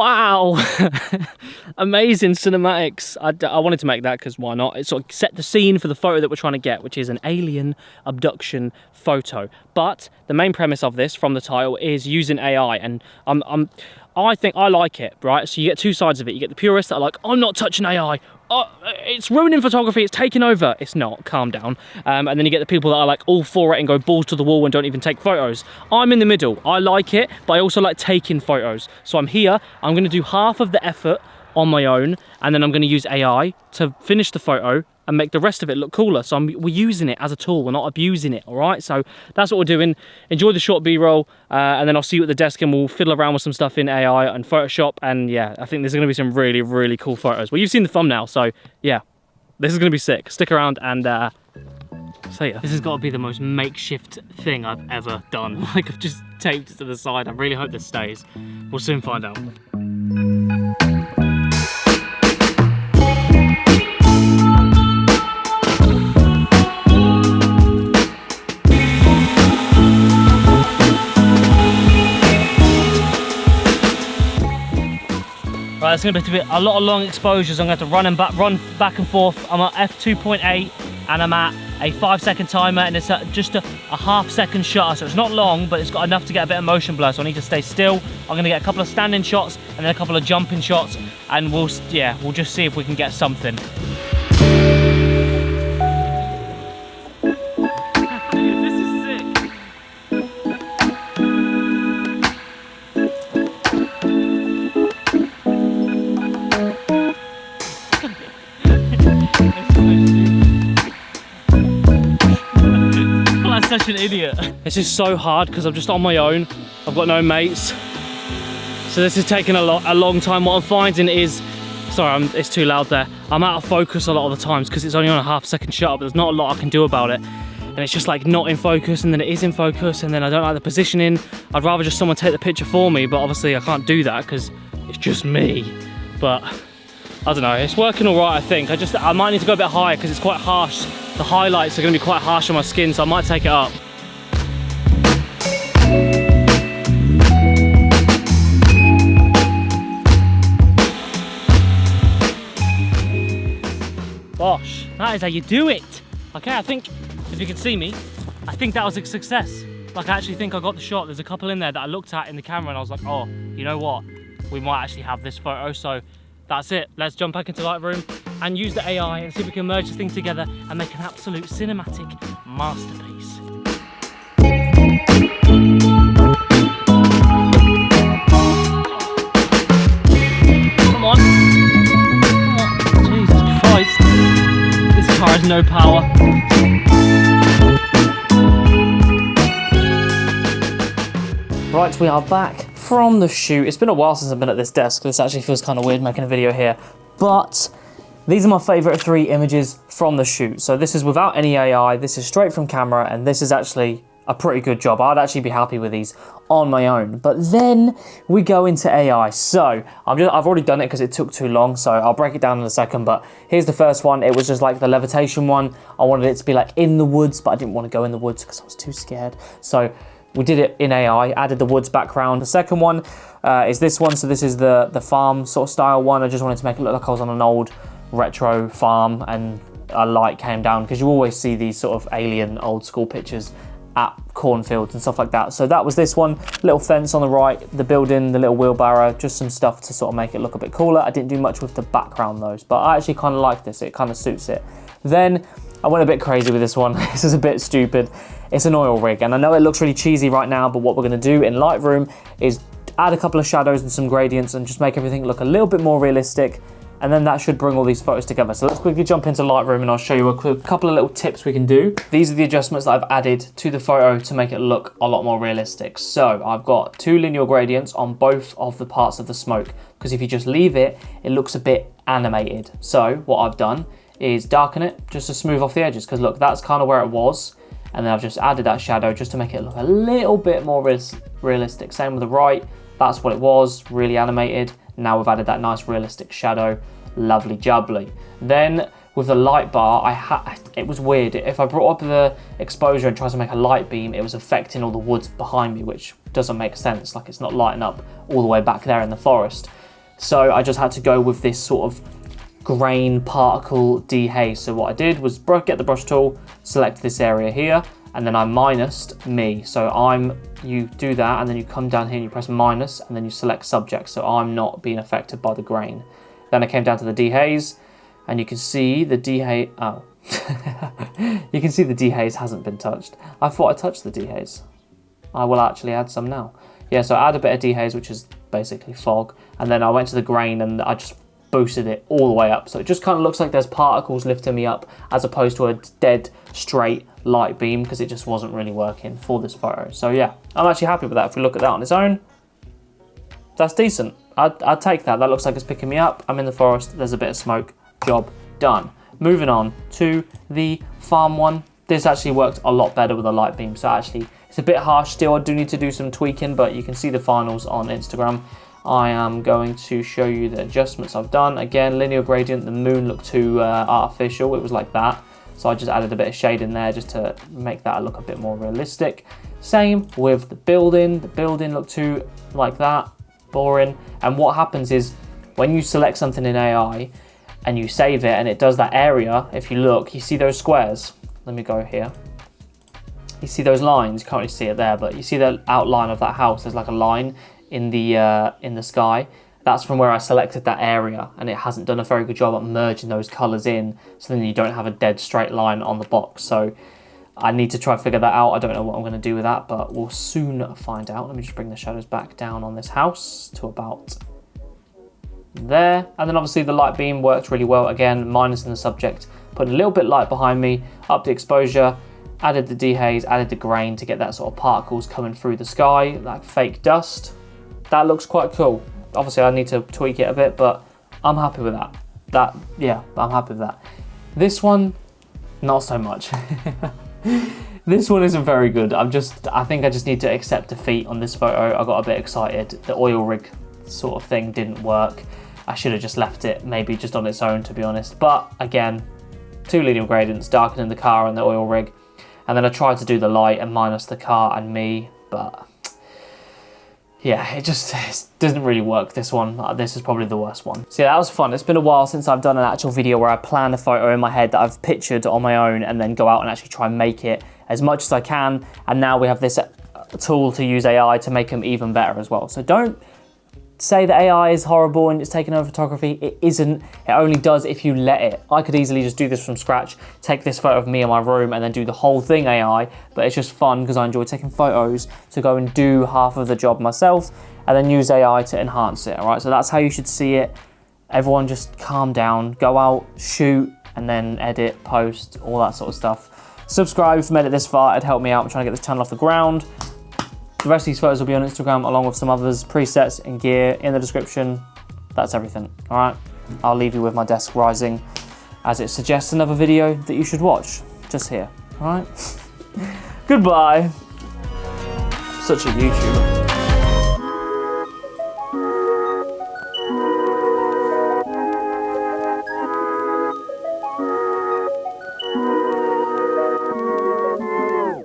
Wow. Amazing cinematics. I wanted to make that because why not? It sort of set the scene for the photo that we're trying to get, which is an alien abduction photo. But the main premise of this from the title is using AI, and I think I like it, right? So you get two sides of it. You get the purists that are like, I'm not touching AI. Oh, it's ruining photography, it's taking over. It's not, calm down. And then you get the people that are like all for it and go balls to the wall and don't even take photos. I'm in the middle. I like it, but I also like taking photos. So I'm here, I'm gonna do half of the effort on my own, and then I'm gonna use AI to finish the photo and make the rest of it look cooler. So we're using it as a tool, we're not abusing it, all right? So that's what we're doing. Enjoy the short B-roll, and then I'll see you at the desk and we'll fiddle around with some stuff in AI and Photoshop. And yeah, I think there's gonna be some really, really cool photos. Well, you've seen the thumbnail, so yeah, this is gonna be sick. Stick around and see ya. This has got to be the most makeshift thing I've ever done. Like, I've just taped it to the side. I really hope this stays. We'll soon find out. Right, it's going to be a lot of long exposures. I'm going to have to run back and forth. I'm at f2.8 and I'm at a 5-second timer, and it's just a half-second shutter, so it's not long, but it's got enough to get a bit of motion blur, so I need to stay still. I'm going to get a couple of standing shots and then a couple of jumping shots, and we'll just see if we can get something. Such an idiot. This is so hard because I'm just on my own. I've got no mates. So this is taking a long time. What I'm finding is, sorry, it's too loud there. I'm out of focus a lot of the times because it's only on a half-second shutter, but there's not a lot I can do about it. And it's just like not in focus, and then it is in focus, and then I don't like the positioning. I'd rather just someone take the picture for me, but obviously I can't do that because it's just me. But I don't know, it's working all right, I think. I might need to go a bit higher because it's quite harsh. The highlights are going to be quite harsh on my skin, so I might take it up. Gosh, that is how you do it. Okay, I think, if you can see me, I think that was a success. Like, I actually think I got the shot. There's a couple in there that I looked at in the camera and I was like, oh, you know what? We might actually have this photo, so that's it. Let's jump back into Lightroom and use the AI and see if we can merge this thing together and make an absolute cinematic masterpiece. Come on. Come on. Jesus Christ. This car has no power. Right, we are back from the shoot. It's been a while since I've been at this desk. This actually feels kind of weird making a video here, but these are my favorite 3 images from the shoot. So this is without any AI, this is straight from camera, and this is actually a pretty good job. I'd actually be happy with these on my own. But then we go into AI. So I've already done it because it took too long, so I'll break it down in a second. But here's the first one. It was just like the levitation one. I wanted it to be like in the woods, but I didn't want to go in the woods because I was too scared. So we did it in AI, added the woods background. The second one is this one. So this is the farm sort of style one. I just wanted to make it look like I was on an old retro farm and a light came down, because you always see these sort of alien old school pictures at cornfields and stuff like that. So that was this one. Little fence on the right, the building, the little wheelbarrow, just some stuff to sort of make it look a bit cooler. I didn't do much with the background though, but I actually kind of like this. It kind of suits it. Then I went a bit crazy with this one. This is a bit stupid. It's an oil rig, and I know it looks really cheesy right now, but what we're gonna do in Lightroom is add a couple of shadows and some gradients and just make everything look a little bit more realistic, and then that should bring all these photos together. So let's quickly jump into Lightroom and I'll show you a couple of little tips we can do. These are the adjustments that I've added to the photo to make it look a lot more realistic. So I've got 2 linear gradients on both of the parts of the smoke, because if you just leave it, it looks a bit animated. So what I've done is darken it just to smooth off the edges, because look, that's kind of where it was. And then I've just added that shadow just to make it look a little bit more realistic. Same with the right, that's what it was, really animated. Now we've added that nice realistic shadow, lovely jubbly. Then with the light bar, it was weird. If I brought up the exposure and tried to make a light beam, it was affecting all the woods behind me, which doesn't make sense. Like, it's not lighting up all the way back there in the forest. So I just had to go with this sort of grain particle dehaze. So what I did was get the brush tool, select this area here, and then I minused me. So you do that, and then you come down here and you press minus, and then you select subject. So I'm not being affected by the grain. Then I came down to the dehaze, and you can see the dehaze, oh. You can see the dehaze hasn't been touched. I thought I touched the dehaze. I will actually add some now. Yeah, so I add a bit of dehaze, which is basically fog, and then I went to the grain and I just boosted it all the way up. So it just kind of looks like there's particles lifting me up as opposed to a dead straight light beam, because it just wasn't really working for this photo. So yeah, I'm actually happy with that. If we look at that on its own, that's decent. I'd take that. That looks like it's picking me up. I'm in the forest, there's a bit of smoke, job done. Moving on to the farm one. This actually worked a lot better with a light beam. So actually, it's a bit harsh still. I do need to do some tweaking, but you can see the finals on Instagram. I am going to show you the adjustments I've done. Again, linear gradient, the moon looked too artificial. It was like that. So I just added a bit of shade in there just to make that look a bit more realistic. Same with the building. The building looked too like that, boring. And what happens is when you select something in AI and you save it and it does that area, if you look, you see those squares. Let me go here. You see those lines, you can't really see it there, but you see the outline of that house. There's like a line in the sky. That's from where I selected that area, and it hasn't done a very good job at merging those colors in, so then you don't have a dead straight line on the box. So I need to try and figure that out. I don't know what I'm going to do with that, but we'll soon find out. Let me just bring the shadows back down on this house to about there. And then obviously the light beam worked really well. Again, minus in the subject, put a little bit light behind me, up the exposure, added the dehaze, added the grain to get that sort of particles coming through the sky, like fake dust. That looks quite cool. Obviously I need to tweak it a bit, but I'm happy with that. Yeah, I'm happy with that. This one, not so much. This one isn't very good. I think I just need to accept defeat on this photo. I got a bit excited. The oil rig sort of thing didn't work. I should have just left it maybe just on its own, to be honest. But again, 2 linear gradients, darkening the car and the oil rig. And then I tried to do the light and minus the car and me, but yeah, it doesn't really work, this one. This is probably the worst one. So yeah, that was fun. It's been a while since I've done an actual video where I plan a photo in my head that I've pictured on my own and then go out and actually try and make it as much as I can. And now we have this tool to use AI to make them even better as well. So don't say that AI is horrible and it's taking over photography. It isn't. It only does if you let it. I could easily just do this from scratch, take this photo of me in my room and then do the whole thing AI, but it's just fun because I enjoy taking photos to go and do half of the job myself and then use AI to enhance it, all right? So that's how you should see it. Everyone just calm down, go out, shoot, and then edit, post, all that sort of stuff. Subscribe if you made it this far. It'd help me out. I'm trying to get this channel off the ground. The rest of these photos will be on Instagram along with some others, presets and gear in the description. That's everything, all right? I'll leave you with my desk rising as it suggests another video that you should watch just here, all right? Goodbye. Such a YouTuber.